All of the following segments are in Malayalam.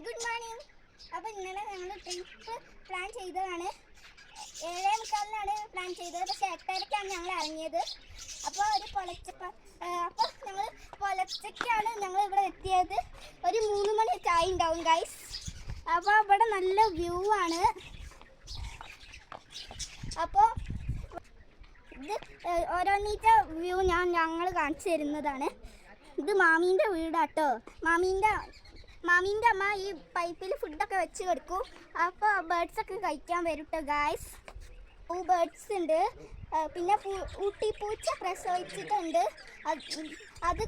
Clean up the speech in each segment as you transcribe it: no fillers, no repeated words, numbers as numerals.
Good morning. അപ്പോൾ ഇന്നലെ ഞങ്ങൾ ട്രിപ്പ് പ്ലാൻ ചെയ്തതാണ്. 7:45 പ്ലാൻ ചെയ്തത്, പക്ഷേ 8:30 ഞങ്ങൾ ഇറങ്ങിയത്. അപ്പോൾ ഞങ്ങൾ പുലർച്ചയ്ക്കാണ് ഞങ്ങൾ ഇവിടെ എത്തിയത്. ഒരു 3 മണി ചായ ഉണ്ടാവും ഗൈസ്. അപ്പോൾ ഇവിടെ നല്ല വ്യൂ ആണ്. അപ്പോൾ ഇത് ഓരോന്നീറ്റ വ്യൂ ഞങ്ങൾ കാണിച്ചു തരുന്നതാണ്. ഇത് മാമീൻ്റെ വീടാട്ടോ. മാമീൻ്റെ അമ്മ ഈ പൈപ്പിൽ ഫുഡൊക്കെ വെച്ച് കൊടുക്കും. അപ്പോൾ ബേർഡ്സൊക്കെ കഴിക്കാൻ വരും കേട്ടോ ഗായ്സ്. ബേർഡ്സ് ഉണ്ട്. പിന്നെ ഊട്ടിപ്പൂച്ച പ്രസവിച്ചിട്ടുണ്ട്. അത്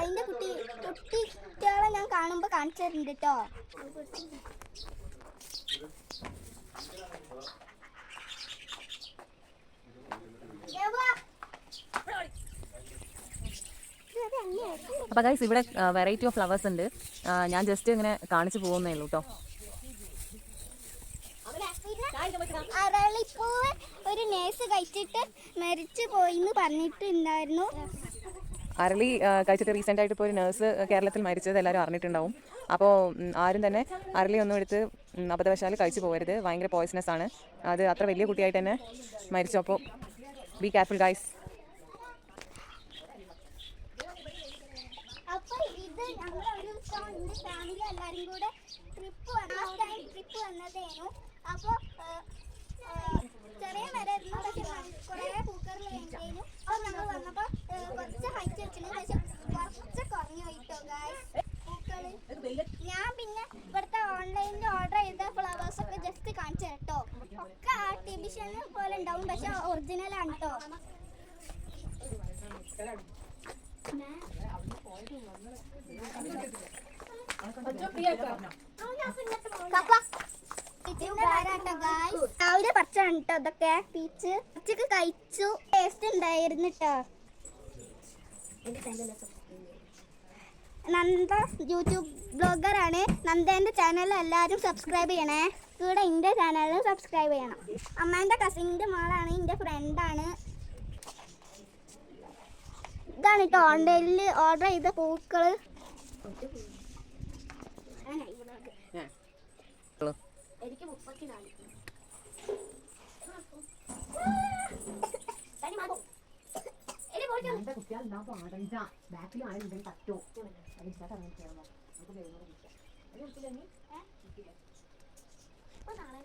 അതിൻ്റെ കുട്ടികളെ ഞാൻ കാണുമ്പോൾ കാണിച്ചു തരുന്നുണ്ട് കേട്ടോ. അപ്പോൾ ഗൈസ് ഇവിടെ വെറൈറ്റി ഓഫ് ഫ്ലവേഴ്സ് ഉണ്ട്. ഞാൻ ജസ്റ്റ് ഇങ്ങനെ കാണിച്ചു പോകുന്നേ ഉള്ളൂ കേട്ടോ. അരളിപ്പൂവ് ഒരു നേഴ്സ് കഴിച്ചിട്ട് മരിച്ചു പോയിന്ന് പറഞ്ഞിട്ടുണ്ടായിരുന്നു. അരളി കഴിച്ചിട്ട് റീസെൻ്റ് ആയിട്ട് ഇപ്പോൾ ഒരു നേഴ്സ് കേരളത്തിൽ മരിച്ചത് എല്ലാവരും അറിഞ്ഞിട്ടുണ്ടാവും. അപ്പോൾ ആരും തന്നെ അരളി ഒന്നും എടുത്ത് അബദ്ധവശാൽ കഴിച്ചു പോകരുത്. ഭയങ്കര പോയ്സണസ് ആണ്. അത് അത്ര വലിയ കുട്ടിയായിട്ട് തന്നെ മരിച്ചു. അപ്പോൾ ബി കെയർഫുൾ ഗൈസ്. അപ്പോൾ ഇത് ഞങ്ങൾ ഒരു ദിവസം എൻ്റെ ഫാമിലി എല്ലാവരും കൂടെ ട്രിപ്പ് വന്നതായിരുന്നു. അപ്പോൾ ചെറിയ മരമായിരുന്നു, പക്ഷെ കുറേ പൂക്കൾ വേണ്ടിയിരുന്നു. അപ്പോൾ ഞങ്ങൾ വന്നപ്പോൾ കുറച്ച് ഹൈറ്റ് വെച്ചിട്ടുണ്ട്, പക്ഷെ കുറച്ച് കുറഞ്ഞു പോയിട്ടോ ഗായ്സ് പൂക്കൾ. ഞാൻ പിന്നെ ഇവിടുത്തെ ഓൺലൈനിൽ ഓർഡർ ചെയ്ത ഫ്ലവേഴ്സൊക്കെ ജസ്റ്റ് കാണിച്ചു കേട്ടോ. ഒക്കെ ആർട്ടിഫിഷ്യൽ പോലെ ഉണ്ടാവും, പക്ഷെ ഒറിജിനലാണ് കേട്ടോ. രാവിലെ പറിച്ചാണ് കേട്ടോ ഇതൊക്കെ. പീച്ച് പച്ചക്ക് കഴിച്ചു, ടേസ്റ്റ് ഉണ്ടായിരുന്നു കേട്ടോ. നന്ദ യൂട്യൂബ് ബ്ലോഗറാണ്. നന്ദേൻ്റെ ചാനൽ എല്ലാവരും സബ്സ്ക്രൈബ് ചെയ്യണേ. കൂടെ എൻ്റെ ചാനലും സബ്സ്ക്രൈബ് ചെയ്യണം. അമ്മേൻ്റെ കസിൻ്റെ മോളാണ്, എൻ്റെ ഫ്രണ്ടാണ്. ഇതാണ് കേട്ടോ ഓൺലൈനിൽ ഓർഡർ ചെയ്ത പൂക്കള്. എനിക്ക് 34. നാളെ